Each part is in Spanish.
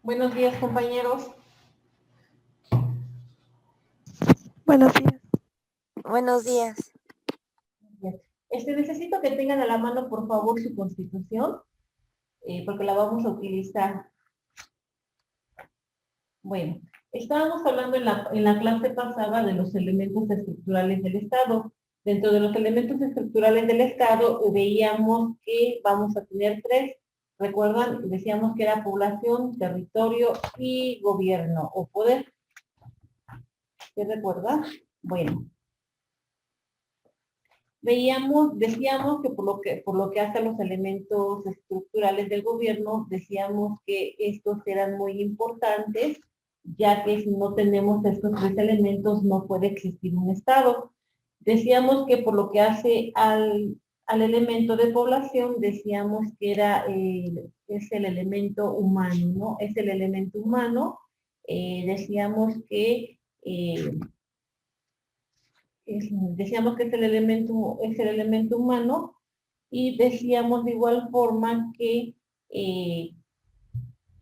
Buenos días, compañeros. Buenos días. Buenos días. Necesito que tengan a la mano, por favor, su constitución, porque la vamos a utilizar. Bueno, estábamos hablando en la clase pasada de los elementos estructurales del Estado. Dentro de los elementos estructurales del Estado veíamos que vamos a tener tres. ¿Recuerdan? Decíamos que era población, territorio y gobierno o poder. ¿Qué recuerdan? Bueno. Decíamos que por lo que hace a los elementos estructurales del gobierno, decíamos que estos eran muy importantes, ya que si no tenemos estos tres elementos no puede existir un Estado. Decíamos que por lo que hace al elemento de población, decíamos que es el elemento humano, ¿no? Es el elemento humano. Decíamos que decíamos que es el elemento humano, y decíamos de igual forma que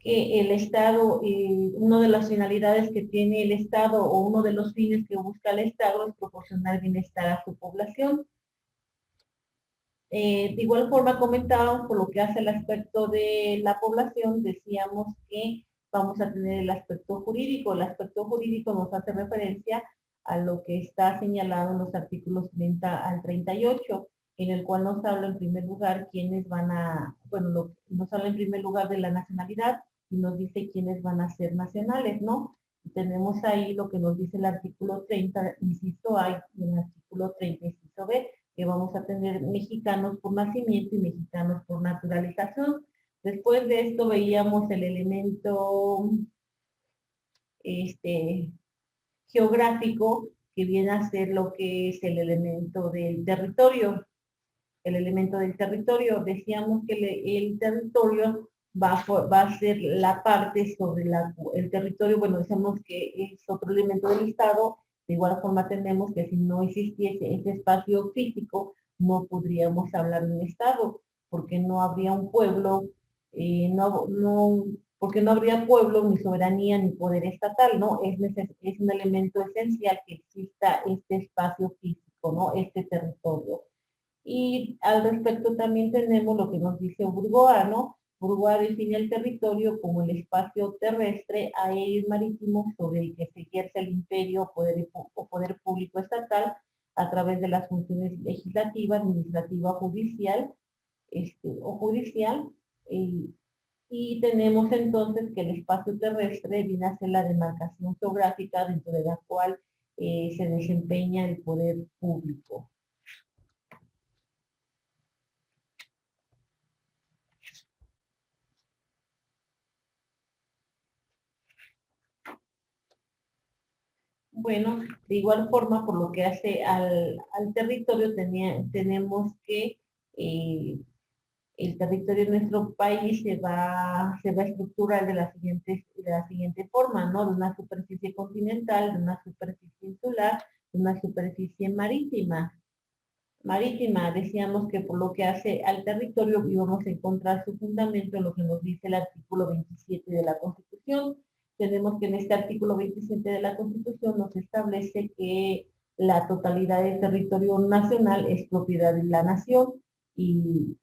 el Estado, una de las finalidades que tiene el Estado o uno de los fines que busca el Estado es proporcionar bienestar a su población. De igual forma comentábamos por lo que hace el aspecto de la población, decíamos que vamos a tener el aspecto jurídico. El aspecto jurídico nos hace referencia a lo que está señalado en los artículos 30 al 38, en el cual nos habla en primer lugar quiénes van a, bueno, nos habla en primer lugar de la nacionalidad y nos dice quiénes van a ser nacionales, ¿no? Y tenemos ahí lo que nos dice el artículo 30, inciso A, y el artículo 30, inciso B, que vamos a tener mexicanos por nacimiento y mexicanos por naturalización. Después de esto veíamos el elemento geográfico, que viene a ser lo que es el elemento del territorio. El elemento del territorio, decíamos que el territorio va a ser la parte sobre el territorio, bueno, decíamos que es otro elemento del Estado. De igual forma tenemos que si no existiese ese espacio físico, no podríamos hablar de un Estado, porque no habría un pueblo, porque no habría pueblo, ni soberanía, ni poder estatal, ¿no? Es un elemento esencial que exista este espacio físico, ¿no? Este territorio. Y al respecto también tenemos lo que nos dice Burgoa, ¿no? Burgoa define el territorio como el espacio terrestre, aéreo y marítimo sobre el que se ejerce el imperio o poder público estatal a través de las funciones legislativa, administrativa, judicial, o judicial. Y tenemos entonces que el espacio terrestre viene a ser la demarcación geográfica dentro de la cual se desempeña el poder público. Bueno, de igual forma, por lo que hace al territorio, tenemos que el territorio de nuestro país se va a estructurar de la siguiente forma, ¿no? De una superficie continental, de una superficie insular, de una superficie marítima. Decíamos que por lo que hace al territorio íbamos a encontrar su fundamento en lo que nos dice el artículo 27 de la Constitución. Tenemos que en este artículo 27 de la Constitución nos establece que la totalidad del territorio nacional es propiedad de la nación, y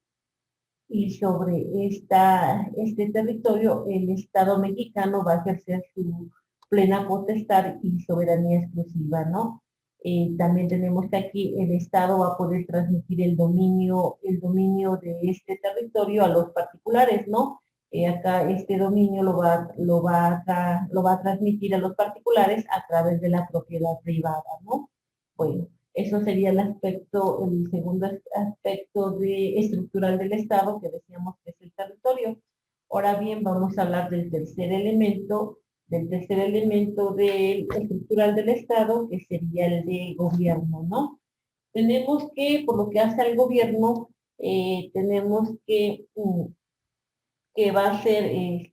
sobre este territorio el Estado mexicano va a ejercer su plena potestad y soberanía exclusiva, ¿no? También tenemos que aquí el Estado va a poder transmitir el dominio de este territorio a los particulares, ¿no? Acá este dominio lo va a transmitir a los particulares a través de la propiedad privada, ¿no? Bueno, eso sería el segundo aspecto estructural del Estado, que decíamos que es el territorio. Ahora bien, vamos a hablar del tercer elemento estructural del Estado, que sería el de gobierno, ¿no? Tenemos que, por lo que hace al gobierno, tenemos que va a ser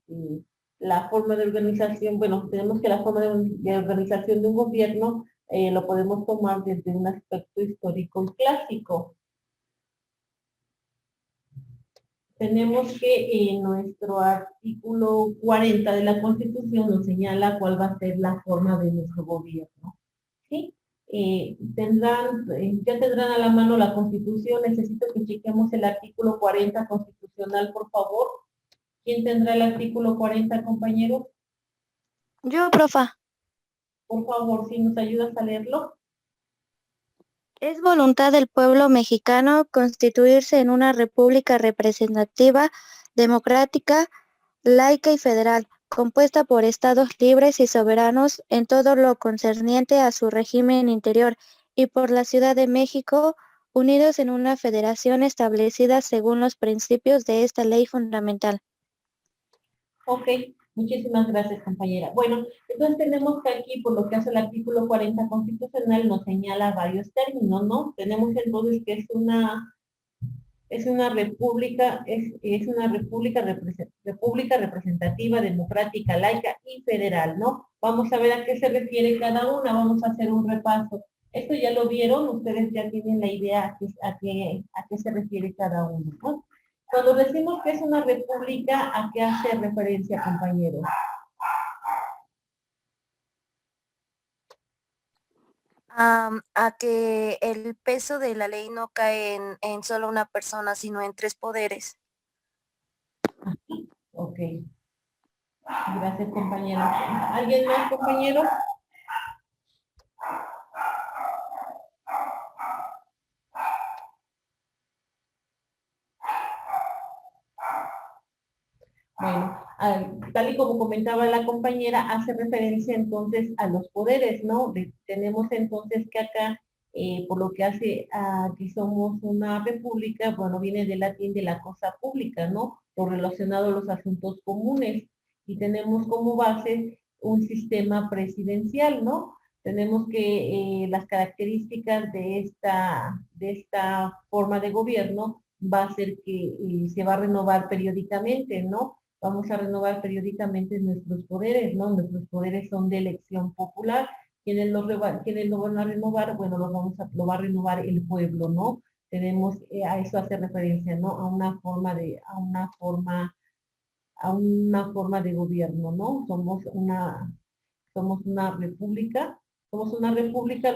la forma de organización, bueno, tenemos que la forma de organización de un gobierno lo podemos tomar desde un aspecto histórico y clásico. tenemos que en nuestro artículo 40 de la Constitución nos señala cuál va a ser la forma de nuestro gobierno. ¿Sí? Ya tendrán a la mano la Constitución. Necesito que chequemos el artículo 40 constitucional, por favor. ¿Quién tendrá el artículo 40, compañero? Yo, profa. Por favor, si nos ayudas a leerlo. Es voluntad del pueblo mexicano constituirse en una república representativa, democrática, laica y federal, compuesta por estados libres y soberanos en todo lo concerniente a su régimen interior, y por la Ciudad de México, unidos en una federación establecida según los principios de esta ley fundamental. Ok, muchísimas gracias, compañera. Bueno, entonces tenemos que aquí, por lo que hace el artículo 40 constitucional, nos señala varios términos, ¿no? Tenemos entonces que es una república representativa, democrática, laica y federal, ¿no? Vamos a ver a qué se refiere cada una, vamos a hacer un repaso. Esto ya lo vieron, ustedes ya tienen la idea a qué se refiere cada uno, ¿no? Cuando decimos que es una república, ¿a qué hace referencia, compañeros? A que el peso de la ley no cae en solo una persona, sino en tres poderes. Ok. Gracias, compañera. ¿Alguien más, compañero? Bueno, tal y como comentaba la compañera, hace referencia entonces a los poderes, ¿no? Tenemos entonces que acá, por lo que hace a que somos una república, bueno, viene del latín de la cosa pública, ¿no? Lo relacionado a los asuntos comunes. Y tenemos como base un sistema presidencial, ¿no? Tenemos que las características de esta forma de gobierno va a ser que se va a renovar periódicamente, ¿no? Vamos a renovar periódicamente nuestros poderes, ¿no? Nuestros poderes son de elección popular. ¿Quiénes lo van a renovar? Bueno, lo va a renovar el pueblo, ¿no? Tenemos, a eso hace referencia, ¿no? A una forma de gobierno, ¿no? Somos una república,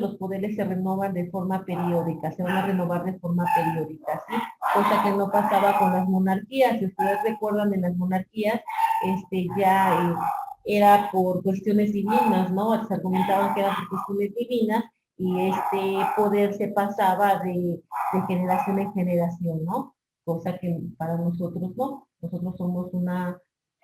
los poderes se renovan de forma periódica, se van a renovar de forma periódica, ¿sí? Cosa que no pasaba con las monarquías. Si ustedes recuerdan, en las monarquías, ya era por cuestiones divinas, ¿no? Se argumentaban que era por cuestiones divinas y este poder se pasaba de generación en generación, ¿no? Cosa que para nosotros no. Nosotros somos una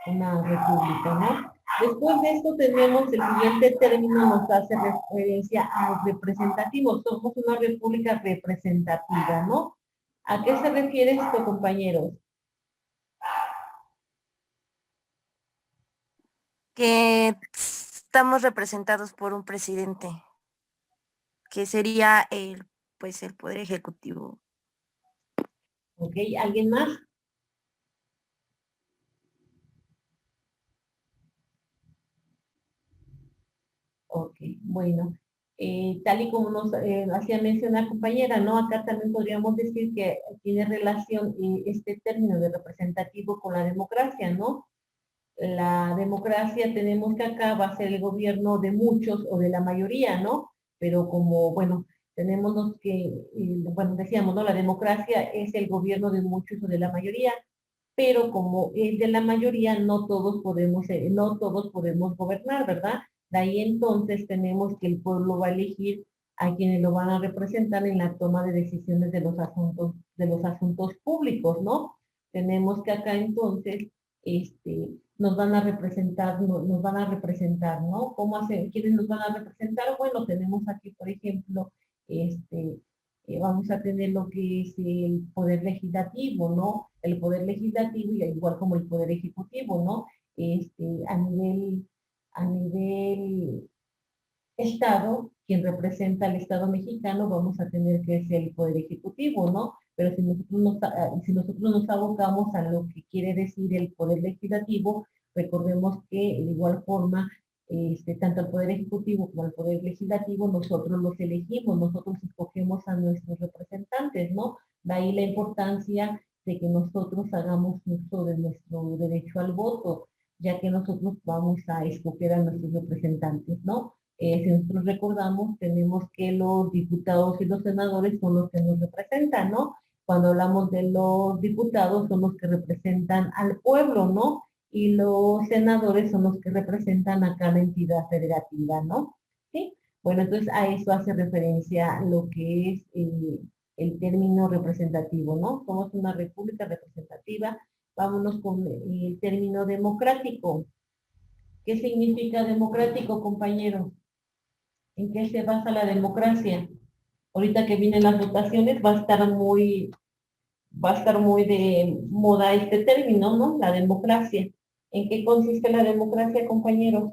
república, ¿no? Después de esto tenemos el siguiente término, nos hace referencia al representativo. Somos una república representativa, ¿no? ¿A qué se refiere esto, compañeros? Que estamos representados por un presidente, que sería pues el poder ejecutivo. ¿Ok? ¿Alguien más? Ok, bueno. Tal y como nos hacía mencionar compañera, ¿no? Acá también podríamos decir que tiene relación este término de representativo con la democracia, ¿no? La democracia tenemos que acá va a ser el gobierno de muchos o de la mayoría, ¿no? Pero como, bueno, tenemos bueno, decíamos, ¿no? La democracia es el gobierno de muchos o de la mayoría, pero como es de la mayoría, no todos podemos gobernar, ¿verdad? De ahí entonces tenemos que el pueblo va a elegir a quienes lo van a representar en la toma de decisiones de los asuntos públicos, ¿no? Tenemos que acá entonces, nos van a representar, ¿no? ¿Quiénes nos van a representar? Bueno, tenemos aquí, por ejemplo, vamos a tener lo que es el poder legislativo, ¿no? El poder legislativo, y igual como el poder ejecutivo, ¿no? A nivel Estado, quien representa al Estado mexicano, vamos a tener que ser el poder ejecutivo, ¿no? Pero si nosotros nos abocamos a lo que quiere decir el poder legislativo, recordemos que de igual forma, tanto el poder ejecutivo como el poder legislativo, nosotros los elegimos, nosotros escogemos a nuestros representantes, ¿no? De ahí la importancia de que nosotros hagamos uso de nuestro derecho al voto, ya que nosotros vamos a escoger a nuestros representantes, ¿no? Si nosotros recordamos, tenemos que los diputados y los senadores son los que nos representan, ¿no? Cuando hablamos de los diputados, son los que representan al pueblo, ¿no? Y los senadores son los que representan a cada entidad federativa, ¿no? ¿Sí? Bueno, entonces a eso hace referencia lo que es el término representativo, ¿no? Somos una república representativa. Vámonos con el término democrático. ¿Qué significa democrático, compañero? ¿En qué se basa la democracia? Ahorita que vienen las votaciones va a estar muy de moda este término, ¿no? La democracia. ¿En qué consiste la democracia, compañeros?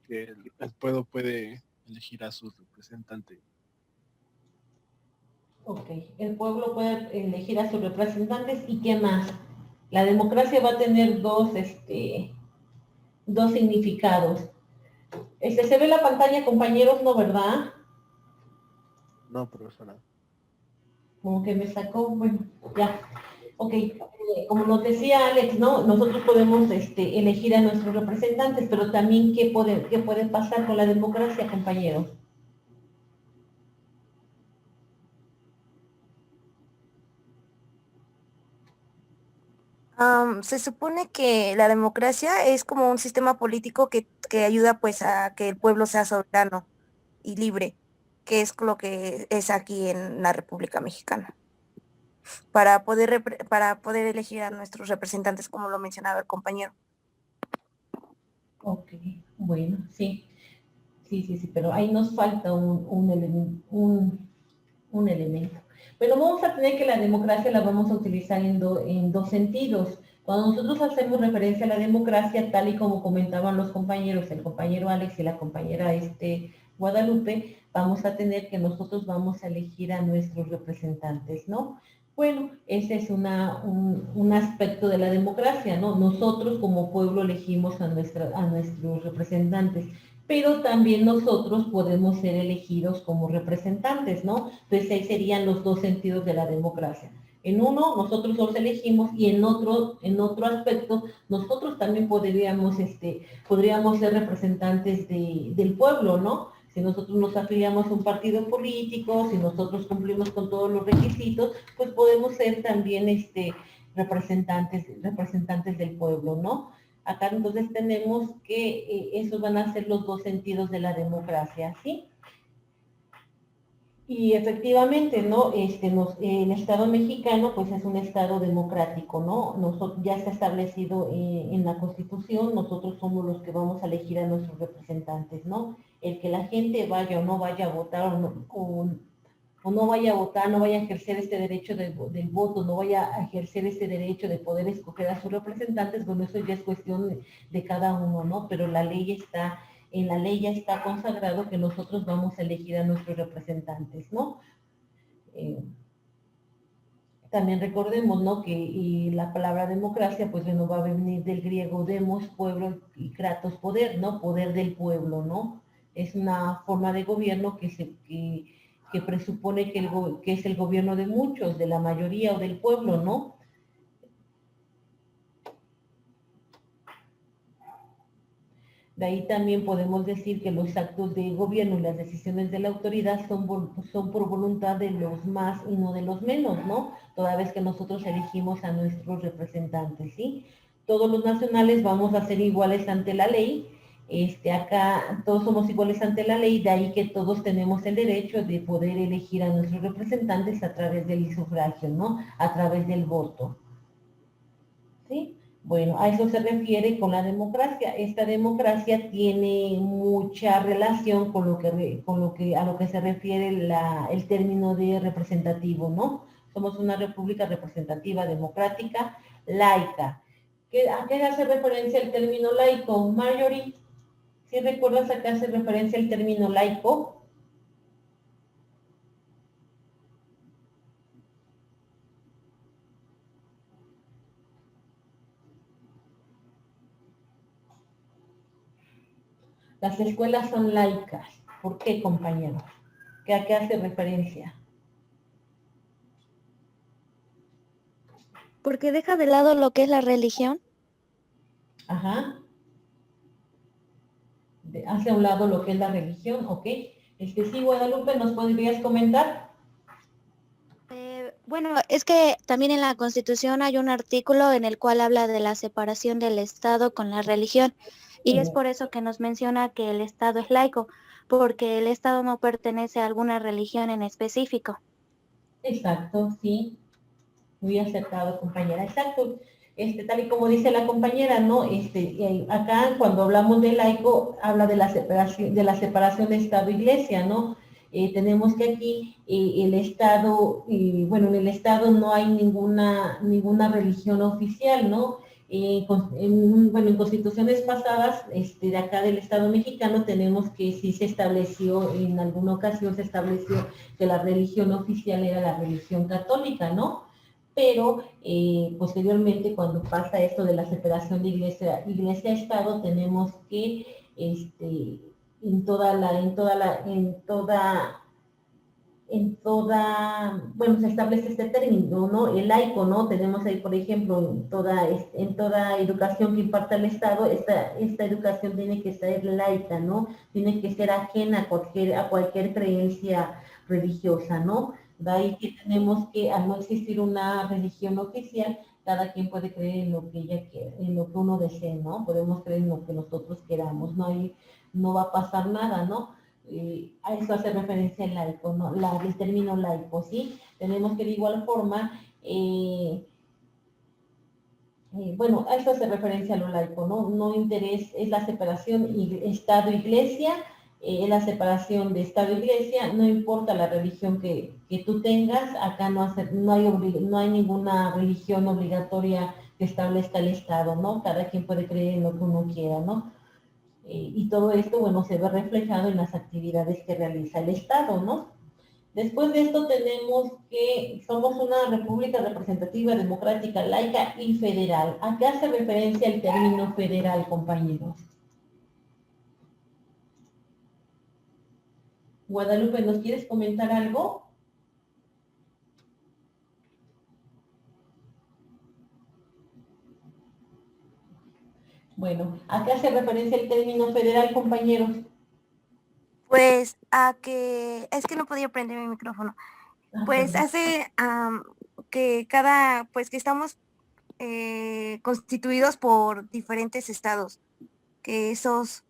Que el pueblo puede elegir a sus representantes. Ok, el pueblo puede elegir a sus representantes y qué más. La democracia va a tener dos significados. Se ve la pantalla, compañeros, ¿no, verdad? No, profesora. Como que me sacó, bueno, ya. Ok, como nos decía Alex, ¿no? Nosotros podemos elegir a nuestros representantes, pero también qué puede pasar con la democracia, compañeros? Se supone que la democracia es como un sistema político que ayuda pues a que el pueblo sea soberano y libre, que es lo que es aquí en la República Mexicana, para poder elegir a nuestros representantes, como lo mencionaba el compañero. Ok, bueno, sí. Sí, pero ahí nos falta un elemento. Pero vamos a tener que la democracia la vamos a utilizar en dos sentidos. Cuando nosotros hacemos referencia a la democracia, tal y como comentaban los compañeros, el compañero Alex y la compañera Guadalupe, vamos a tener que nosotros vamos a elegir a nuestros representantes, ¿no? Bueno, ese es un aspecto de la democracia, ¿no? Nosotros como pueblo elegimos a nuestros representantes, pero también nosotros podemos ser elegidos como representantes, ¿no? Entonces ahí serían los dos sentidos de la democracia. En uno, nosotros los elegimos y en otro aspecto, nosotros también podríamos ser representantes del pueblo, ¿no? Si nosotros nos afiliamos a un partido político, si nosotros cumplimos con todos los requisitos, pues podemos ser también representantes del pueblo, ¿no? Acá entonces tenemos que esos van a ser los dos sentidos de la democracia, ¿sí? Y efectivamente, ¿no? El Estado mexicano, pues es un Estado democrático, ¿no? Ya está establecido en la Constitución, nosotros somos los que vamos a elegir a nuestros representantes, ¿no? El que la gente vaya o no vaya a votar o no vaya a votar, no vaya a ejercer este derecho del voto, no vaya a ejercer este derecho de poder escoger a sus representantes, bueno, eso ya es cuestión de cada uno, ¿no? Pero en la ley ya está consagrado que nosotros vamos a elegir a nuestros representantes, ¿no? También recordemos, ¿no? Que la palabra democracia, pues bueno, va a venir del griego demos, pueblo, y kratos, poder, ¿no? Poder del pueblo, ¿no? Es una forma de gobierno que presupone que es el gobierno de muchos, de la mayoría o del pueblo, ¿no? De ahí también podemos decir que los actos de gobierno y las decisiones de la autoridad son por voluntad de los más y no de los menos, ¿no? Toda vez que nosotros elegimos a nuestros representantes, ¿sí? Todos los nacionales vamos a ser iguales ante la ley. Acá todos somos iguales ante la ley, de ahí que todos tenemos el derecho de poder elegir a nuestros representantes a través del sufragio, ¿no? A través del voto, ¿sí? Bueno, a eso se refiere con la democracia. Esta democracia tiene mucha relación con a lo que se refiere el término de representativo, ¿no? Somos una república representativa, democrática, laica. ¿A qué hace referencia el término laico, Marjorie? ¿Sí recuerdas a qué hace referencia el término laico? Las escuelas son laicas. ¿Por qué, compañeros? ¿A qué hace referencia? Porque deja de lado lo que es la religión. Ajá. Hace a un lado lo que es la religión, ¿ok? Sí, Guadalupe, ¿nos podrías comentar? Bueno, es que también en la Constitución hay un artículo en el cual habla de la separación del Estado con la religión y es por eso que nos menciona que el Estado es laico, porque el Estado no pertenece a alguna religión en específico. Exacto, sí. Muy acertado, compañera. Exacto. Tal y como dice la compañera, ¿no? Acá cuando hablamos de laico, habla de la separación de Estado-Iglesia, ¿no? Tenemos que aquí el Estado, bueno, en el Estado no hay ninguna religión oficial, ¿no? Bueno, en constituciones pasadas de acá del Estado mexicano tenemos que sí se estableció, en alguna ocasión se estableció que la religión oficial era la religión católica, ¿no? Pero posteriormente cuando pasa esto de la separación de iglesia-estado, tenemos que bueno, se establece este término, ¿no? El laico, ¿no? Tenemos ahí, por ejemplo, en toda educación que imparta el Estado, esta educación tiene que ser laica, ¿no? Tiene que ser ajena a cualquier creencia religiosa, ¿no? De ahí que tenemos que, al no existir una religión oficial, cada quien puede creer en lo que ella quiere, en lo que uno desee, ¿no? Podemos creer en lo que nosotros queramos, no va a pasar nada, ¿no? A eso hace referencia el laico, ¿no? El término laico, ¿sí? Tenemos que de igual forma, bueno, a eso hace referencia a lo laico, ¿no? No interés, es la separación Estado-Iglesia, es la separación de Estado-Iglesia, no importa la religión que tú tengas, acá no hay ninguna religión obligatoria que establezca el Estado, ¿no? Cada quien puede creer en lo que uno quiera, ¿no? Y todo esto, bueno, se ve reflejado en las actividades que realiza el Estado, ¿no? Después de esto tenemos que somos una república representativa, democrática, laica y federal. ¿A qué hace referencia el término federal, compañeros? Guadalupe, ¿nos quieres comentar algo? Bueno, ¿a qué hace referencia el término federal, compañeros? Pues a que, es que no podía prender mi micrófono, pues Perdón. hace que pues que estamos constituidos por diferentes estados, que esos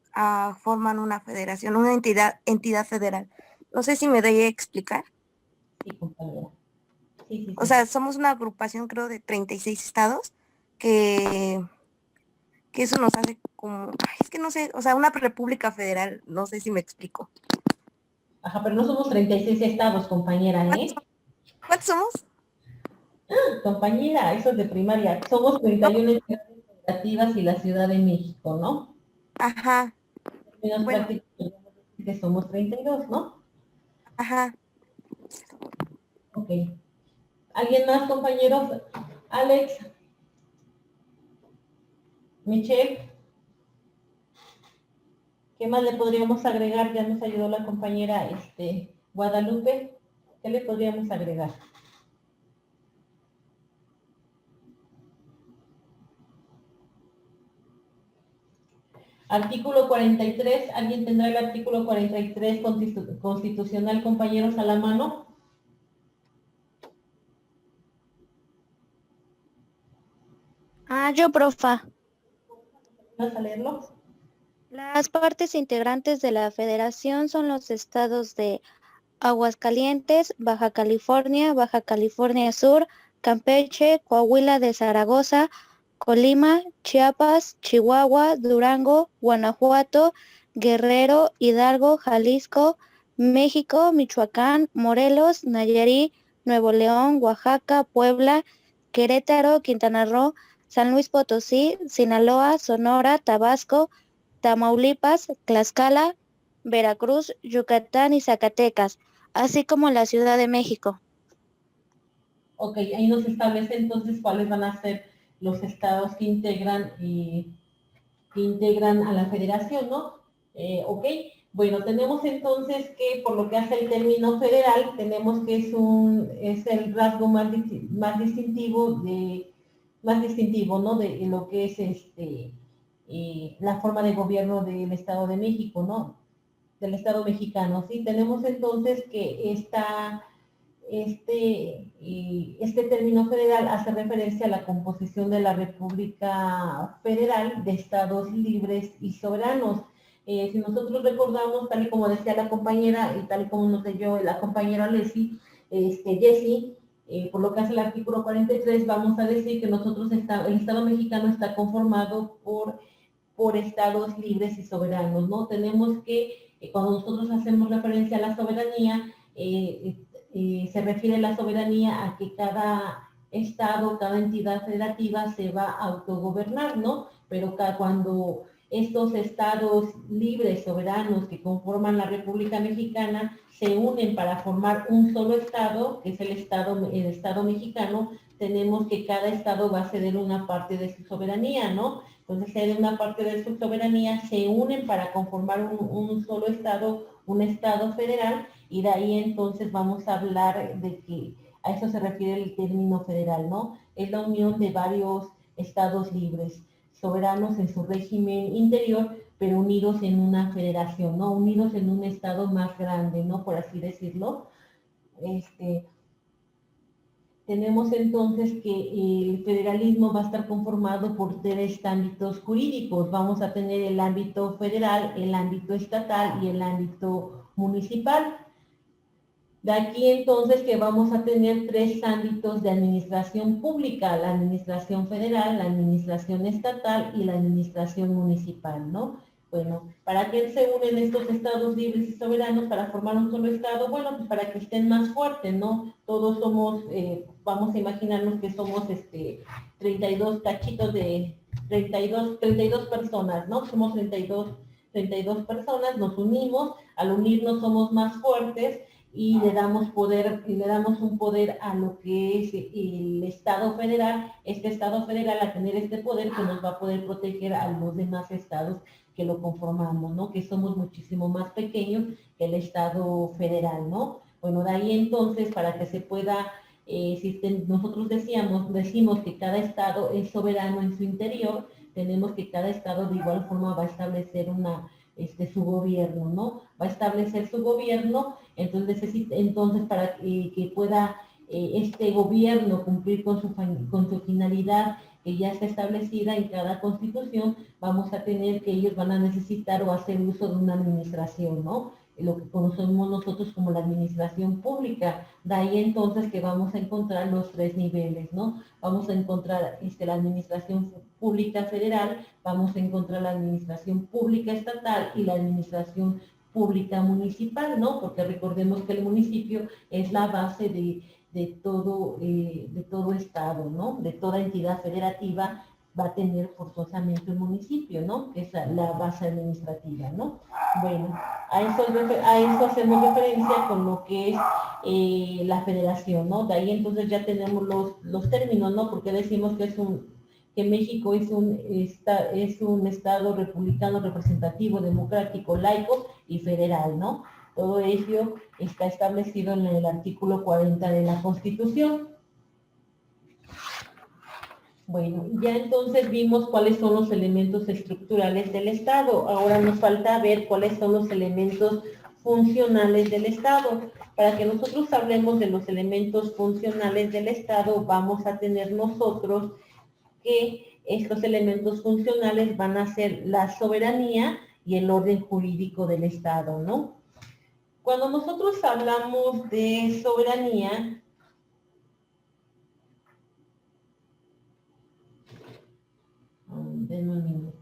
forman una federación, una entidad federal. No sé si me doy a explicar. Sí, compañera. Sí. O sea, somos una agrupación, creo, de 36 estados, que, que eso nos hace como, es que no sé, o sea, una república federal, no sé si me explico. Ajá, pero no somos 36 estados, compañera, ¿eh? ¿Cuántos somos? Compañera, eso es de primaria. Somos 31 entidades federativas y la Ciudad de México, ¿no? Ajá, Menos bueno, prácticamente que somos 32, ¿no? ajá. Ok. ¿Alguien más, compañeros? Alex, Michelle, ¿qué más le podríamos agregar? Ya nos ayudó la compañera Guadalupe. ¿Qué le podríamos agregar? Artículo 43. ¿Alguien tendrá el artículo 43 constitucional, compañeros, a la mano? Yo, profa. ¿Vas a leerlo? Las partes integrantes de la federación son los estados de Aguascalientes, Baja California Sur, Campeche, Coahuila de Zaragoza, Colima, Chiapas, Chihuahua, Durango, Guanajuato, Guerrero, Hidalgo, Jalisco, México, Michoacán, Morelos, Nayarit, Nuevo León, Oaxaca, Puebla, Querétaro, Quintana Roo, San Luis Potosí, Sinaloa, Sonora, Tabasco, Tamaulipas, Tlaxcala, Veracruz, Yucatán y Zacatecas, así como la Ciudad de México. Ok, ahí nos establece entonces cuáles van a ser los estados que integran a la federación, ¿no? Ok, bueno, tenemos entonces que por lo que hace el término federal, tenemos que es el rasgo más distintivo, ¿no? De lo que es la forma de gobierno del Estado de México, ¿no? Del Estado mexicano, ¿sí? Tenemos entonces que este término federal hace referencia a la composición de la República Federal de Estados libres y soberanos. Si nosotros recordamos, tal y como decía la compañera, y tal y como nos leyó la compañera Jessie, por lo que hace el artículo 43, vamos a decir que el Estado mexicano está conformado por estados libres y soberanos, ¿no? Tenemos que, cuando nosotros hacemos referencia a la soberanía, se refiere la soberanía a que cada estado, cada entidad federativa se va a autogobernar, ¿no? Pero cuando estos estados libres, soberanos, que conforman la República Mexicana, se unen para formar un solo estado, que es el estado mexicano, tenemos que cada estado va a ceder una parte de su soberanía, ¿no? Entonces, cede una parte de su soberanía, se unen para conformar un solo estado, un estado federal, y de ahí entonces vamos a hablar de que a eso se refiere el término federal, ¿no? Es la unión de varios estados libres, soberanos en su régimen interior, pero unidos en una federación, ¿no? Unidos en un estado más grande, ¿no? Por así decirlo. Tenemos entonces que el federalismo va a estar conformado por tres ámbitos jurídicos. Vamos a tener el ámbito federal, el ámbito estatal y el ámbito municipal. De aquí entonces que vamos a tener tres ámbitos de administración pública: la administración federal, la administración estatal y la administración municipal, ¿no? Bueno, ¿para qué se unen estos estados libres y soberanos para formar un solo estado? Bueno, pues para que estén más fuertes, ¿no? Todos somos, vamos a imaginarnos que somos 32 cachitos de 32 personas, ¿no? Somos 32 personas, nos unimos, al unirnos somos más fuertes y le damos un poder a lo que es el Estado federal. Este Estado federal, a tener este poder, que nos va a poder proteger a los demás estados que lo conformamos, ¿no? Que somos muchísimo más pequeños que el Estado federal, ¿no? Bueno, de ahí entonces, para que se pueda, nosotros decimos que cada estado es soberano en su interior, tenemos que cada estado de igual forma va a establecer su gobierno, ¿no? Va a establecer su gobierno, entonces para que pueda este gobierno cumplir con su finalidad que ya está establecida en cada constitución, vamos a tener que ellos van a necesitar o hacer uso de una administración, ¿no? Lo que conocemos nosotros como la administración pública. De ahí entonces que vamos a encontrar los tres niveles, ¿no? Vamos a encontrar la administración pública federal, vamos a encontrar la administración pública estatal y la administración pública municipal, ¿no? Porque recordemos que el municipio es la base de todo estado, ¿no? De toda entidad federativa va a tener forzosamente un municipio, ¿no? Que es la base administrativa, ¿no? Bueno, a eso hacemos referencia con lo que es la federación, ¿no? De ahí entonces ya tenemos los términos, ¿no? Porque decimos que México es un estado republicano, representativo, democrático, laico y federal, ¿no? Todo ello está establecido en el artículo 40 de la Constitución. Bueno, ya entonces vimos cuáles son los elementos estructurales del Estado. Ahora nos falta ver cuáles son los elementos funcionales del Estado. Para que nosotros hablemos de los elementos funcionales del Estado, vamos a tener nosotros que estos elementos funcionales van a ser la soberanía y el orden jurídico del Estado, ¿no? Cuando nosotros hablamos de soberanía, denme un minuto.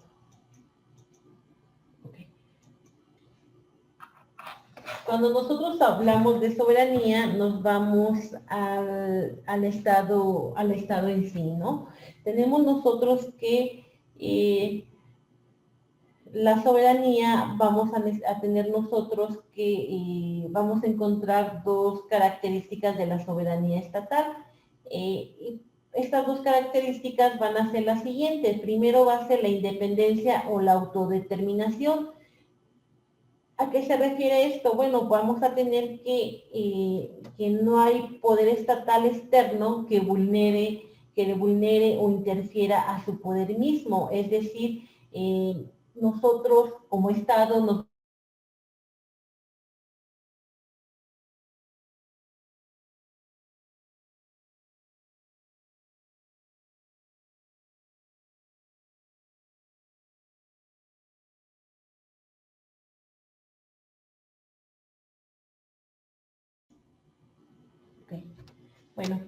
Okay. Cuando nosotros hablamos de soberanía, nos vamos al estado en sí, ¿no? Tenemos nosotros que la soberanía, vamos a tener nosotros que vamos a encontrar dos características de la soberanía estatal. Estas dos características van a ser las siguientes. Primero va a ser la independencia o la autodeterminación. ¿A qué se refiere esto? Bueno, vamos a tener que no hay poder estatal externo que le vulnere o interfiera a su poder mismo. Es decir, nosotros como Estado nos Ok. Bueno,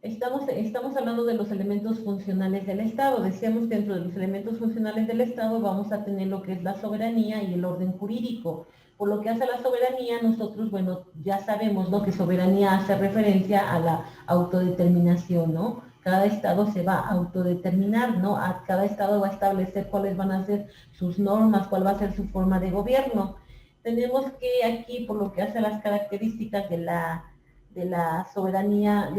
estamos hablando de los elementos funcionales del Estado. Decíamos que dentro de los elementos funcionales del Estado vamos a tener lo que es la soberanía y el orden jurídico. Por lo que hace a la soberanía, nosotros, bueno, ya sabemos, ¿no?, que soberanía hace referencia a la autodeterminación, ¿no? Cada Estado se va a autodeterminar, ¿no? Cada Estado va a establecer cuáles van a ser sus normas, cuál va a ser su forma de gobierno. Tenemos que aquí, por lo que hace a las características de la soberanía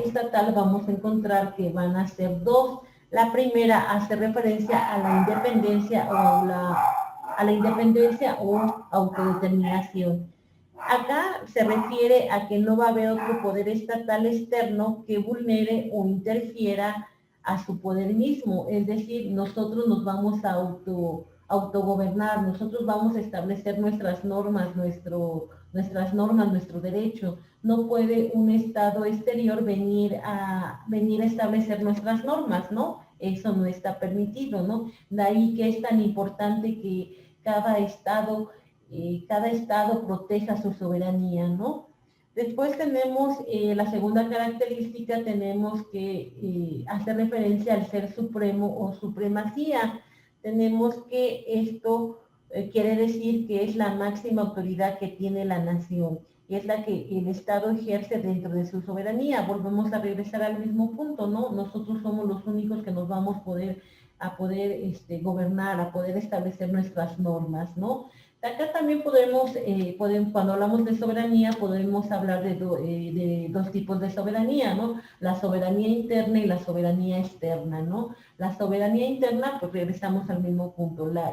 estatal, vamos a encontrar que van a ser dos. La primera hace referencia a la independencia o autodeterminación. Acá se refiere a que no va a haber otro poder estatal externo que vulnere o interfiera a su poder mismo, es decir, nosotros nos vamos a autogobernar, nosotros vamos a establecer nuestras normas, nuestro derecho. No puede un Estado exterior venir a establecer nuestras normas, ¿no? Eso no está permitido, ¿no? De ahí que es tan importante que cada estado proteja su soberanía, ¿no? Después tenemos la segunda característica, tenemos que hacer referencia al ser supremo o supremacía. Tenemos que esto quiere decir que es la máxima autoridad que tiene la nación y es la que el Estado ejerce dentro de su soberanía. Volvemos a regresar al mismo punto, ¿no? Nosotros somos los únicos que nos vamos a poder gobernar, a poder establecer nuestras normas, ¿no? Acá también cuando hablamos de soberanía, podemos hablar de dos tipos de soberanía, ¿no? La soberanía interna y la soberanía externa, ¿no? La soberanía interna, pues regresamos al mismo punto, la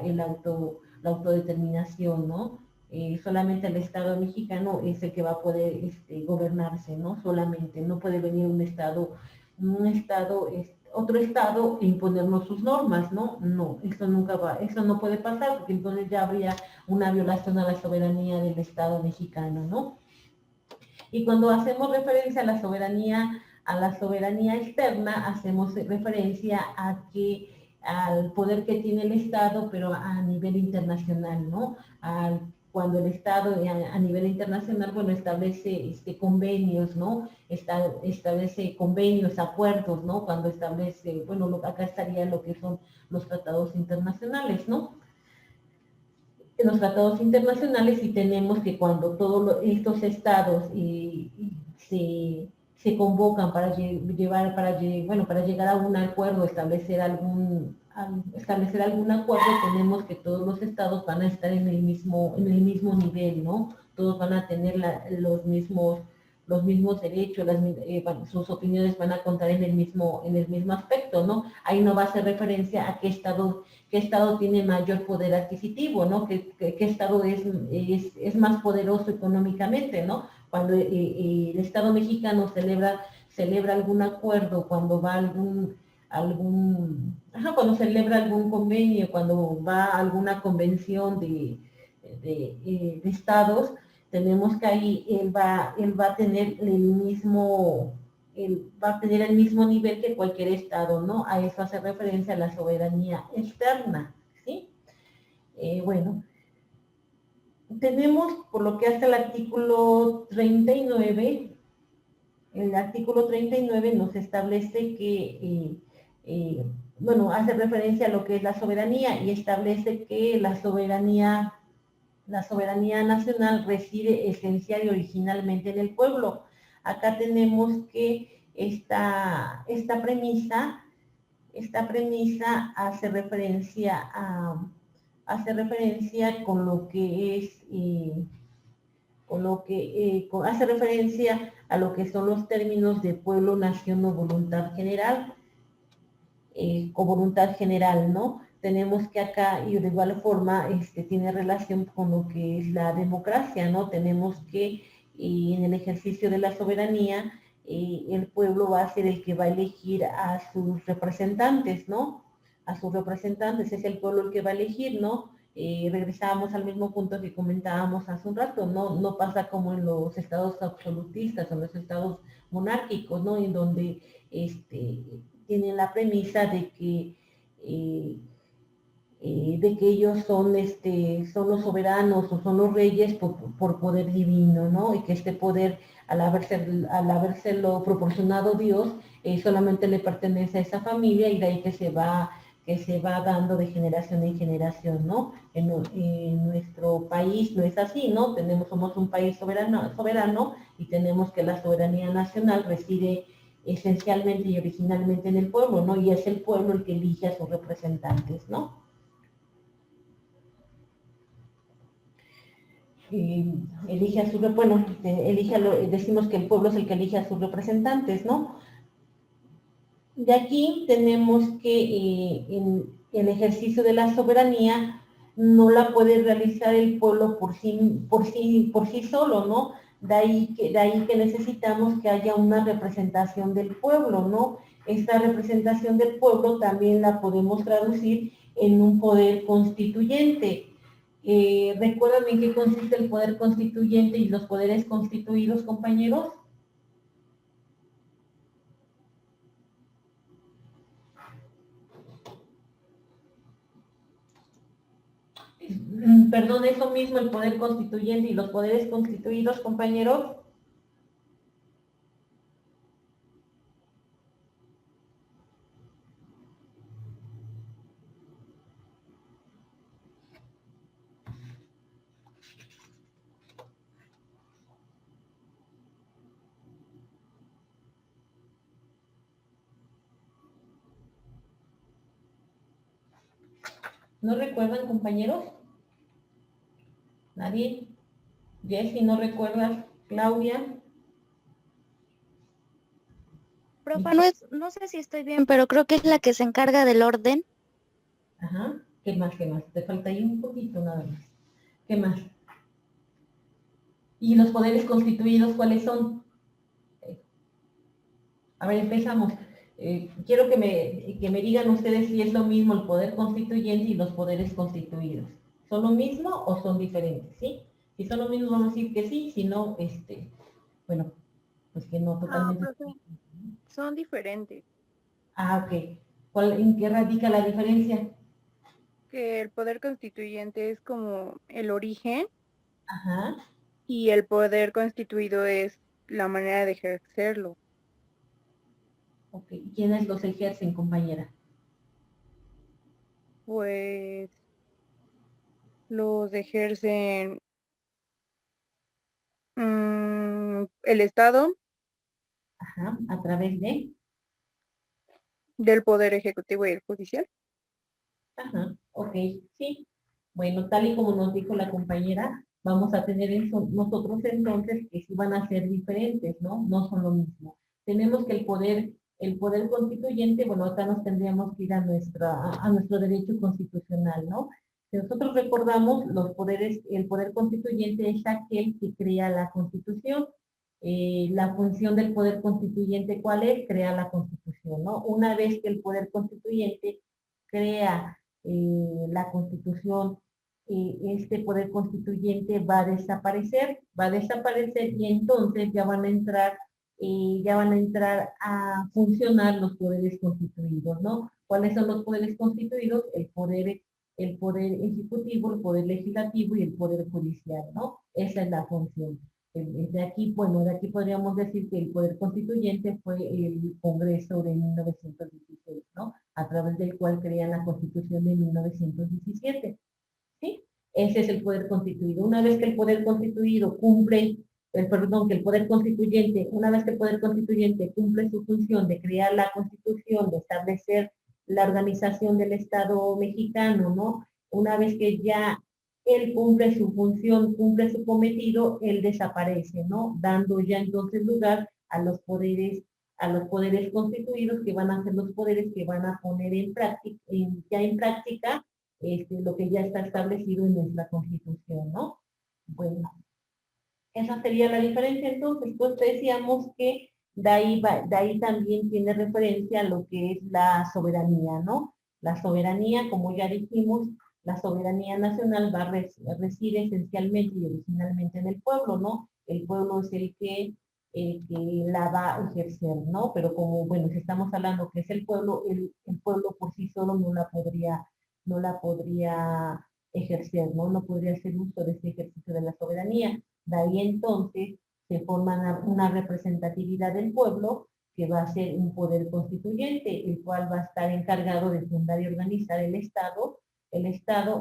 autodeterminación, ¿no? Solamente el Estado mexicano es el que va a poder gobernarse, ¿no? Solamente, no puede venir otro estado e imponernos sus normas, ¿no? No, eso no puede pasar, porque entonces ya habría una violación a la soberanía del Estado mexicano, ¿no? Y cuando hacemos referencia a la soberanía externa, hacemos referencia al poder que tiene el Estado, pero a nivel internacional, ¿no? Cuando el Estado a nivel internacional, bueno, establece convenios, ¿no? Establece convenios, acuerdos, ¿no? Cuando establece, bueno, acá estaría lo que son los tratados internacionales, ¿no? En los tratados internacionales y tenemos que cuando todos estos estados se convocan para llegar a un acuerdo, establecer algún acuerdo, tenemos que todos los estados van a estar en el mismo nivel, ¿no? Todos van a tener los mismos derechos, sus opiniones van a contar en el mismo aspecto, ¿no? Ahí no va a hacer referencia a qué estado tiene mayor poder adquisitivo, ¿no? ¿Qué estado es más poderoso económicamente, ¿no? Cuando el Estado mexicano celebra algún acuerdo, cuando va cuando celebra algún convenio, cuando va a alguna convención de estados, tenemos que ahí él va a tener el mismo nivel que cualquier estado, ¿no? A eso hace referencia a la soberanía externa, ¿sí? Bueno, tenemos por lo que hace el artículo 39, el artículo 39 nos establece que, bueno, hace referencia a lo que es la soberanía y establece que la soberanía nacional reside esencial y originalmente en el pueblo. Acá tenemos que esta premisa hace referencia con lo que es hace referencia a lo que son los términos de pueblo, nación o voluntad general, ¿no? tenemos que acá, y de igual forma, tiene relación con lo que es la democracia, ¿no? Tenemos que, en el ejercicio de la soberanía, el pueblo va a ser el que va a elegir a sus representantes, ¿no? A sus representantes, es el pueblo el que va a elegir, ¿no? Regresábamos al mismo punto que comentábamos hace un rato, ¿no? No pasa como en los estados absolutistas o en los estados monárquicos, ¿no? En donde tienen la premisa eh, de que ellos son los soberanos o son los reyes por poder divino, ¿no? Y que este poder, al habérselo proporcionado Dios, solamente le pertenece a esa familia y de ahí que se va dando de generación en generación, ¿no? En nuestro país no es así, ¿no? Somos un país soberano y tenemos que la soberanía nacional reside esencialmente y originalmente en el pueblo, ¿no? Y es el pueblo el que elige a sus representantes, ¿no? Elige a sus, bueno, decimos que el pueblo es el que elige a sus representantes, ¿no? De aquí tenemos que en el ejercicio de la soberanía no la puede realizar el pueblo por sí solo, ¿no? De ahí que necesitamos que haya una representación del pueblo, ¿no? Esta representación del pueblo también la podemos traducir en un poder constituyente. ¿Recuerdan en qué consiste el poder constituyente y los poderes constituidos, compañeros? Perdón, eso mismo, el poder constituyente y los poderes constituidos, compañeros. ¿No recuerdan, compañeros? ¿Nadie? Jessy, ¿no recuerdas? Claudia. Profa, no sé si estoy bien, pero creo que es la que se encarga del orden. Ajá. ¿Qué más? ¿Qué más? Te falta ahí un poquito nada más. ¿Qué más? ¿Y los poderes constituidos cuáles son? A ver, empezamos. Quiero que me digan ustedes si es lo mismo el poder constituyente y los poderes constituidos. ¿Son lo mismo o son diferentes? ¿Sí? Si son lo mismo, vamos a decir que sí, si no, bueno, pues que no totalmente. Profe, son diferentes. Ah, ok. ¿En qué radica la diferencia? Que el poder constituyente es como el origen Ajá. y el poder constituido es la manera de ejercerlo. Ok. ¿Quiénes los ejercen, compañera? Pues los ejercen el Estado Ajá. A través de. del poder ejecutivo y el judicial. Ajá. Ok. Sí. Bueno, tal y como nos dijo la compañera, vamos a tener nosotros entonces que sí van a ser diferentes, ¿no? No son lo mismo. Tenemos que el poder constituyente, bueno, acá nos tendríamos que ir a nuestro derecho constitucional, ¿no? Si nosotros recordamos, el poder constituyente es aquel que crea la Constitución. La función del poder constituyente, ¿cuál es? Crear la Constitución, ¿no? Una vez que el poder constituyente crea la Constitución, este poder constituyente va a desaparecer y entonces ya van a entrar a funcionar los poderes constituidos, ¿no? ¿Cuáles son los poderes constituidos? El poder ejecutivo, el poder legislativo y el poder judicial, ¿no? Esa es la función. De aquí podríamos decir que el poder constituyente fue el Congreso de 1916, ¿no? A través del cual crean la Constitución de 1917, ¿sí? Ese es el poder constituido. Una vez que el poder constituido una vez que el poder constituyente cumple su función de crear la Constitución, de establecer la organización del Estado mexicano, ¿no? Una vez que ya él cumple su función, cumple su cometido, él desaparece, ¿no? Dando ya entonces lugar a los poderes constituidos, que van a ser los poderes que van a poner en práctica, ya en práctica, lo que ya está establecido en nuestra Constitución, ¿no? Bueno, esa sería la diferencia. Entonces, pues decíamos que de ahí también tiene referencia a lo que es la soberanía, ¿no? La soberanía, como ya dijimos, la soberanía nacional reside esencialmente y originalmente en el pueblo, ¿no? El pueblo es el que la va a ejercer, ¿no? Pero como, bueno, si estamos hablando que es el pueblo por sí solo no la podría ejercer, ¿no? No podría hacer uso de ese ejercicio de la soberanía. De ahí entonces se forma una representatividad del pueblo que va a ser un poder constituyente, el cual va a estar encargado de fundar y organizar el Estado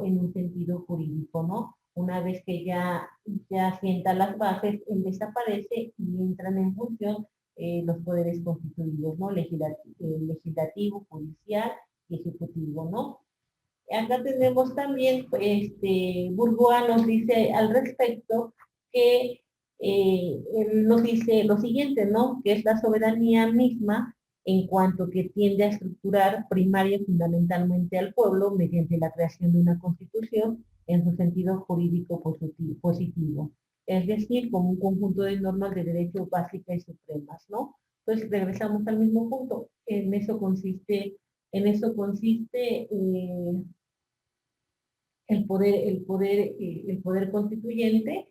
en un sentido jurídico, ¿no? Una vez que ya sienta las bases, él desaparece y entran en función los poderes constituidos, ¿no? Legislativo, judicial y ejecutivo, ¿no? Acá tenemos también, Burgoa nos dice al respecto que él nos dice lo siguiente, ¿no? Que es la soberanía misma en cuanto que tiende a estructurar primaria y fundamentalmente al pueblo mediante la creación de una constitución en su sentido jurídico positivo. Es decir, como un conjunto de normas de derecho básicas y supremas, ¿no? Entonces regresamos al mismo punto. En eso consiste el poder constituyente.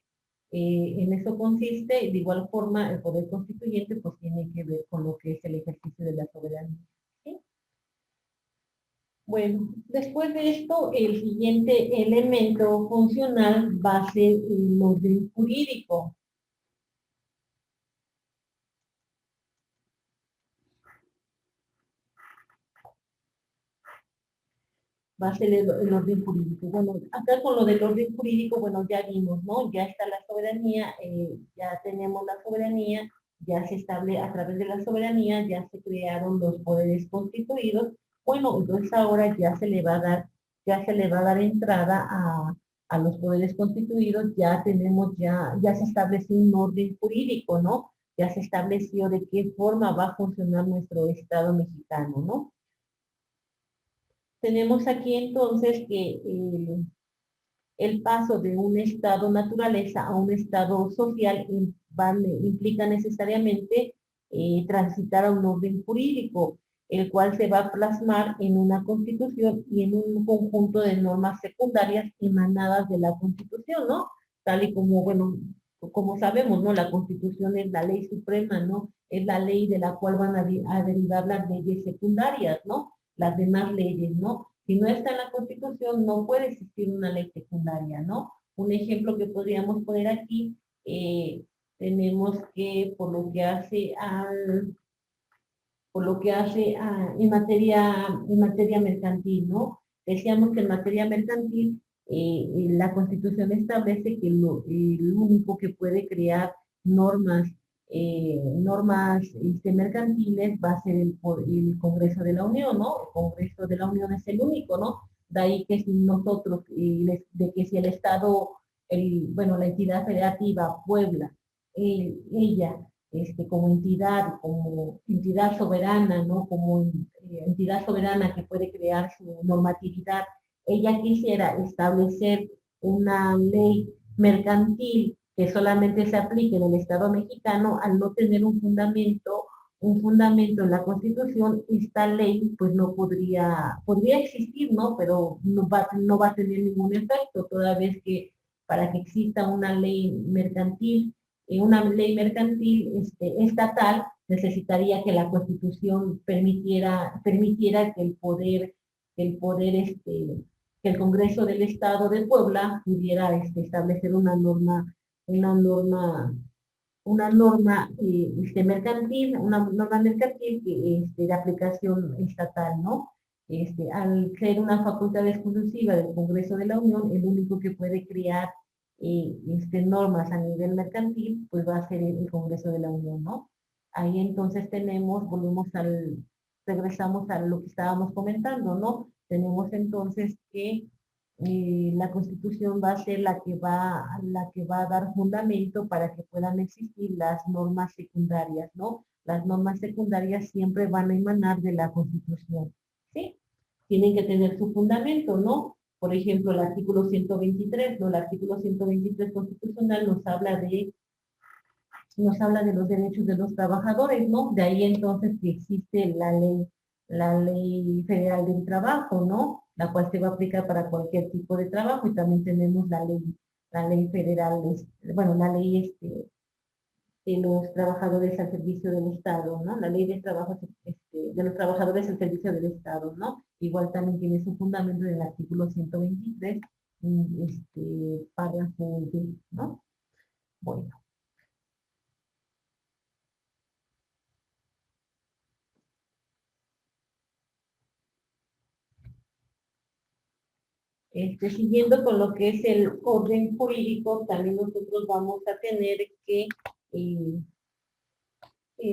En eso consiste. De igual forma, el poder constituyente pues tiene que ver con lo que es el ejercicio de la soberanía, ¿sí? Bueno, después de esto, el siguiente elemento funcional va a ser el orden jurídico. Va a ser el orden jurídico. Bueno, acá con lo del orden jurídico, bueno, ya vimos, ¿no? Ya está la soberanía, ya tenemos la soberanía, ya se establece a través de la soberanía, ya se crearon los poderes constituidos. Bueno, entonces ahora ya se le va a dar entrada a los poderes constituidos, ya se estableció un orden jurídico, ¿no? Ya se estableció de qué forma va a funcionar nuestro Estado mexicano, ¿no? Tenemos aquí entonces que el paso de un estado naturaleza a un estado social implica necesariamente transitar a un orden jurídico, el cual se va a plasmar en una constitución y en un conjunto de normas secundarias emanadas de la constitución, ¿no? Tal y como, bueno, como sabemos, ¿no? La constitución es la ley suprema, ¿no? Es la ley de la cual van a derivar las leyes secundarias, ¿no? Las demás leyes, ¿no? Si no está en la Constitución, no puede existir una ley secundaria, ¿no? Un ejemplo que podríamos poner aquí, tenemos que en materia mercantil, ¿no? Decíamos que en materia mercantil, la Constitución establece que el único que puede crear normas mercantiles va a ser el Congreso de la Unión, ¿no? El Congreso de la Unión es el único, ¿no? De ahí que si nosotros, de que si el Estado, la entidad federativa, Puebla, ella, como entidad soberana, ¿no? Como entidad soberana que puede crear su normatividad, ella quisiera establecer una ley mercantil que solamente se aplique en el Estado mexicano, al no tener un fundamento en la Constitución, esta ley pues no podría existir, ¿no? Pero no va a tener ningún efecto, toda vez que para que exista una ley mercantil estatal, necesitaría que la Constitución permitiera que el Congreso del Estado de Puebla pudiera establecer una norma mercantil de aplicación estatal, ¿no? Al ser una facultad exclusiva del Congreso de la Unión, el único que puede crear normas a nivel mercantil, pues va a ser el Congreso de la Unión, ¿no? Ahí entonces regresamos a lo que estábamos comentando, ¿no? Tenemos entonces que la Constitución va a ser la que va a dar fundamento para que puedan existir las normas secundarias, ¿no? Las normas secundarias siempre van a emanar de la Constitución, ¿sí? Tienen que tener su fundamento, ¿no? Por ejemplo, el artículo 123, ¿no? El artículo 123 constitucional nos habla de los derechos de los trabajadores, ¿no? De ahí entonces que existe la ley federal del trabajo, ¿no? La cual se va a aplicar para cualquier tipo de trabajo, y también tenemos la ley federal, bueno, la ley de los trabajadores al servicio del Estado, ¿no? La ley de trabajo de los trabajadores al servicio del Estado, ¿no? Igual también tiene su fundamento en el artículo 123, párrafo B, ¿no? Bueno. Siguiendo con lo que es el orden jurídico, también nosotros vamos a tener que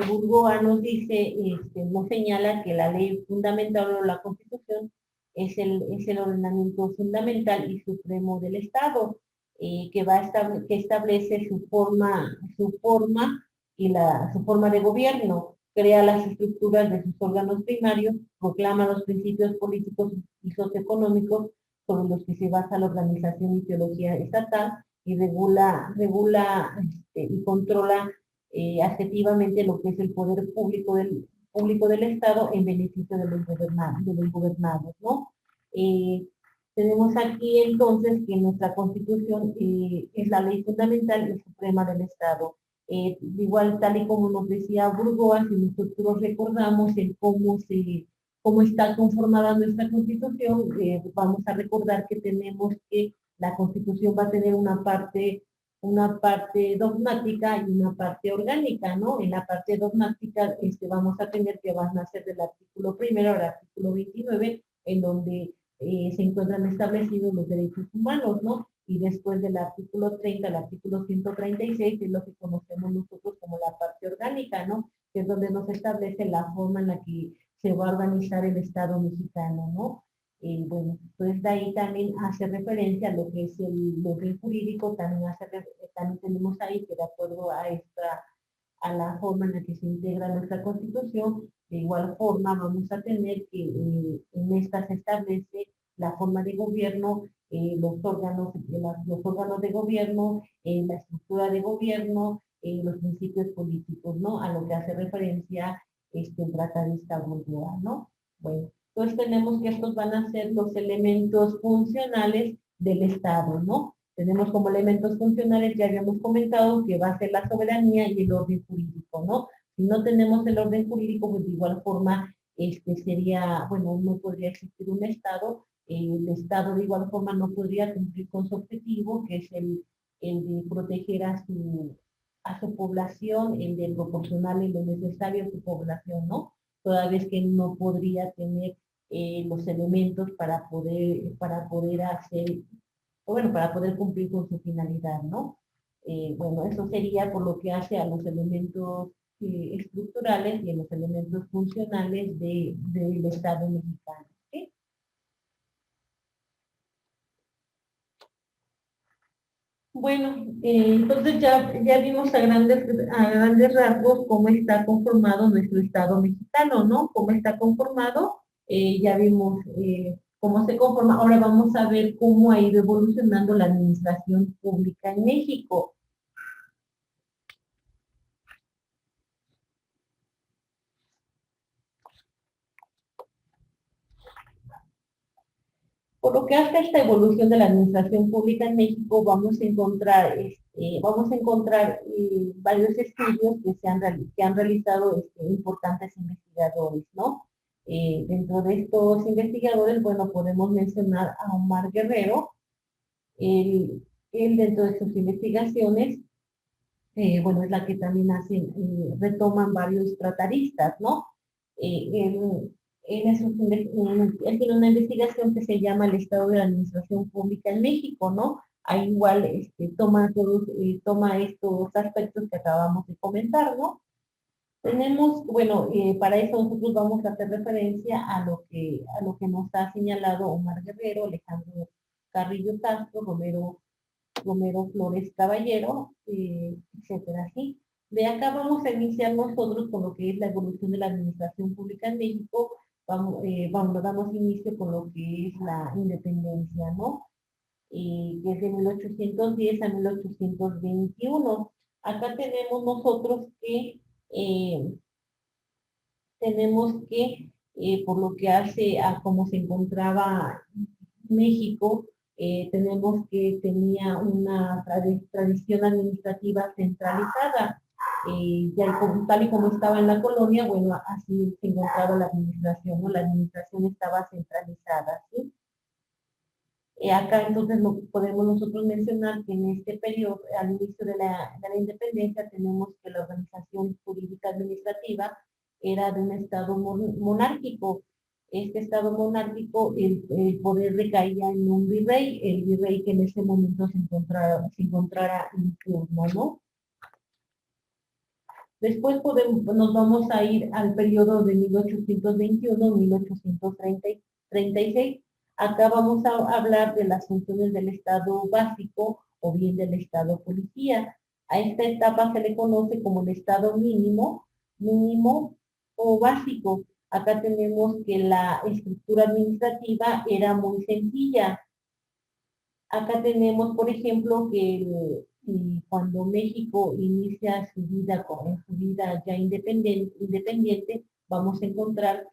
Burgoa nos dice, nos señala que la ley fundamental o la Constitución es el ordenamiento fundamental y supremo del Estado, que establece su forma y su forma de gobierno, crea las estructuras de sus órganos primarios, proclama los principios políticos y socioeconómicos sobre los que se basa la organización y teología estatal, y regula y controla adjetivamente lo que es el poder público del Estado en beneficio de los gobernados, ¿no? Tenemos aquí entonces que nuestra Constitución es la ley fundamental y suprema del Estado. Igual, tal y como nos decía Burgoa, si nosotros recordamos el cómo está conformada nuestra Constitución, vamos a recordar que tenemos que la Constitución va a tener una parte dogmática y una parte orgánica, ¿no? En la parte dogmática vamos a tener que van a ser del artículo 1 al artículo 29, en donde se encuentran establecidos los derechos humanos, ¿no? Y después del artículo 30 al artículo 136 es lo que conocemos nosotros como la parte orgánica, ¿no? Que es donde nos establece la forma en la que se va a organizar el Estado mexicano, ¿no? Bueno, entonces de ahí también hace referencia a lo que es el orden jurídico, también tenemos ahí que de acuerdo a la forma en la que se integra nuestra Constitución, de igual forma vamos a tener que en esta se establece la forma de gobierno, los órganos de gobierno, la estructura de gobierno, los principios políticos, ¿no? A lo que hace referencia el tratadista Burgoa, ¿no? Bueno, entonces tenemos que estos van a ser los elementos funcionales del Estado, ¿no? Tenemos como elementos funcionales, ya habíamos comentado, que va a ser la soberanía y el orden jurídico, ¿no? Si no tenemos el orden jurídico, pues de igual forma, bueno, no podría existir un Estado. El Estado de igual forma no podría cumplir con su objetivo, que es el de proteger a su población, el de proporcionarle lo necesario a su población, ¿no? Toda vez que no podría tener los elementos para poder hacer, o bueno, para poder cumplir con su finalidad, ¿no? Bueno, eso sería por lo que hace a los elementos estructurales y a los elementos funcionales del Estado mexicano, ¿sí? Bueno, entonces ya vimos a grandes rasgos cómo está conformado nuestro Estado mexicano, ¿no? Cómo está conformado, ya vimos cómo se conforma. Ahora vamos a ver cómo ha ido evolucionando la administración pública en México. Por lo que hace a esta evolución de la administración pública en México, vamos a encontrar varios estudios que han realizado importantes investigadores, ¿no? Dentro de estos investigadores, bueno, podemos mencionar a Omar Guerrero. Él dentro de sus investigaciones, bueno, es la que también retoman varios trataristas, ¿no? Él él tiene una investigación que se llama El Estado de la Administración Pública en México, ¿no? Ahí igual toma estos aspectos que acabamos de comentar, ¿no? Tenemos, bueno, para eso nosotros vamos a hacer referencia a lo que nos ha señalado Omar Guerrero, Alejandro Carrillo Castro, Romero Flores Caballero, etcétera, ¿sí? De acá vamos a iniciar nosotros con lo que es la evolución de la administración pública en México. Damos inicio con lo que es la independencia, ¿no? Que es de 1810 a 1821. Acá eh, tenemos que por lo que hace a cómo se encontraba México, tenemos que tenía una tradición administrativa centralizada, tal y como estaba en la colonia, bueno, así se encontraba la administración, ¿no? La administración estaba centralizada, ¿sí? Acá entonces podemos nosotros mencionar que en este periodo, al inicio de la independencia, tenemos que la organización jurídica administrativa era de un estado monárquico. Este estado monárquico, el poder recaía en un virrey, el virrey que en ese momento se encontrara en turno, ¿no? Después nos vamos a ir al periodo de 1821-1836. Acá vamos a hablar de las funciones del Estado básico o bien del Estado policía. A esta etapa se le conoce como el Estado mínimo o básico. Acá tenemos que la estructura administrativa era muy sencilla. Acá tenemos, por ejemplo, que cuando México inicia su vida ya independiente, vamos a encontrar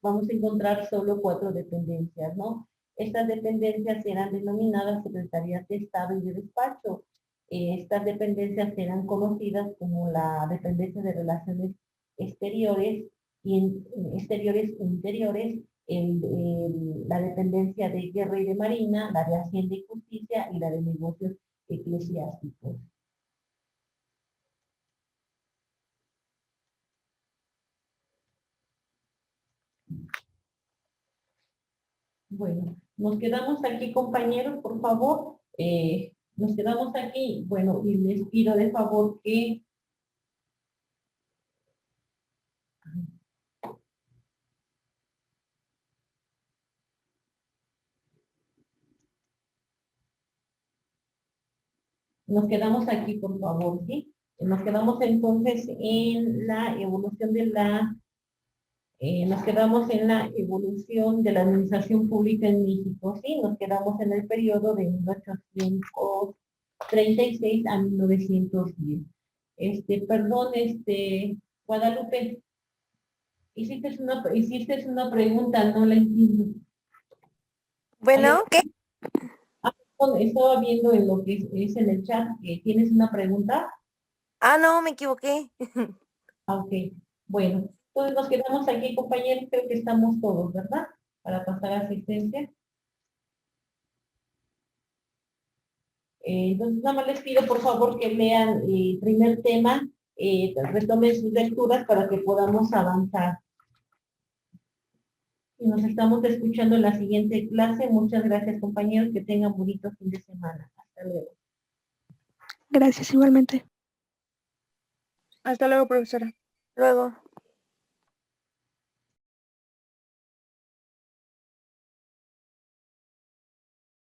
vamos a encontrar solo 4 dependencias, ¿no? Estas dependencias eran denominadas Secretarías de Estado y de Despacho. Estas dependencias eran conocidas como la Dependencia de Relaciones Exteriores Exteriores e Interiores, la dependencia de Guerra y de Marina, la de Hacienda y Justicia y la de Negocios Eclesiásticos. Bueno, nos quedamos aquí, compañeros, por favor. Nos quedamos aquí, bueno, y les pido de favor que nos quedamos aquí, por favor, ¿sí? Nos quedamos entonces en la evolución de nos quedamos en la evolución de la administración pública en México, ¿sí? Nos quedamos en el periodo de 1836 a 1910. Perdón, Guadalupe, hiciste una pregunta, no la entiendo. Bueno, ¿qué? Estaba viendo en lo que es en el chat que tienes una pregunta. Ah, no, me equivoqué. Ok, bueno, entonces nos quedamos aquí, compañeros, creo que estamos todos, ¿verdad? Para pasar a asistencia. Entonces, nada más les pido, por favor, que lean el primer tema, retomen sus lecturas para que podamos avanzar. Y nos estamos escuchando en la siguiente clase. Muchas gracias, compañeros, que tengan bonito fin de semana. Hasta luego. Gracias igualmente. Hasta luego, profesora. Luego.